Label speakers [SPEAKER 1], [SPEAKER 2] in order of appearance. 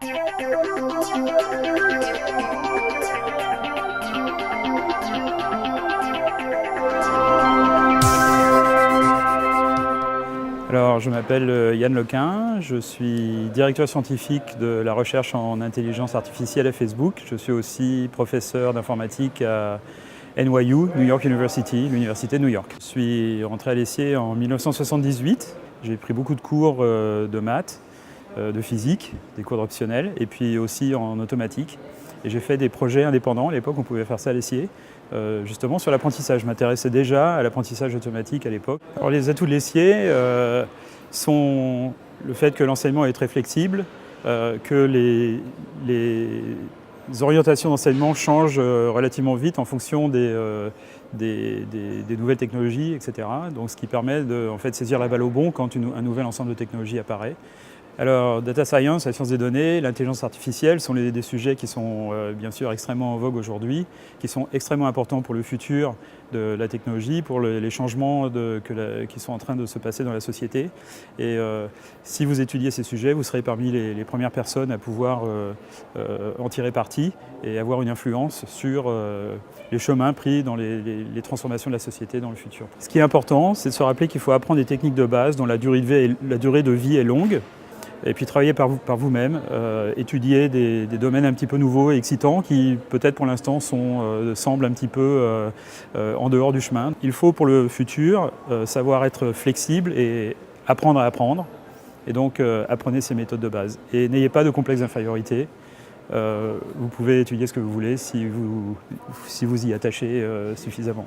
[SPEAKER 1] Alors, je m'appelle Yann Lequin, je suis directeur scientifique de la recherche en intelligence artificielle à Facebook. Je suis aussi professeur d'informatique à NYU, New York University, l'université de New York. Je suis rentré à l'ESSIR en 1978. J'ai pris beaucoup de cours de maths, de physique, des cours optionnels, et puis aussi en automatique. Et j'ai fait des projets indépendants. À l'époque, on pouvait faire ça à l'ESSIR, justement sur l'apprentissage. Je m'intéressais déjà à l'apprentissage automatique à l'époque. Alors, les atouts de l'ESSIR sont le fait que l'enseignement est très flexible, que les orientations d'enseignement changent relativement vite en fonction des nouvelles technologies, etc. Donc, ce qui permet de saisir la balle au bond quand un nouvel ensemble de technologies apparaît. Alors, data science, la science des données, l'intelligence artificielle sont des sujets qui sont bien sûr extrêmement en vogue aujourd'hui, qui sont extrêmement importants pour le futur de la technologie, pour les changements qui sont en train de se passer dans la société. Et si vous étudiez ces sujets, vous serez parmi les premières personnes à pouvoir en tirer parti et avoir une influence sur les chemins pris dans les transformations de la société dans le futur. Ce qui est important, c'est de se rappeler qu'il faut apprendre des techniques de base dont la durée de vie est longue. Et puis travailler par vous-même, étudier des domaines un petit peu nouveaux et excitants qui peut-être pour l'instant semblent un petit peu en dehors du chemin. Il faut pour le futur savoir être flexible et apprendre à apprendre. Et donc apprenez ces méthodes de base. Et n'ayez pas de complexe d'infériorité. Vous pouvez étudier ce que vous voulez si vous y attachez suffisamment.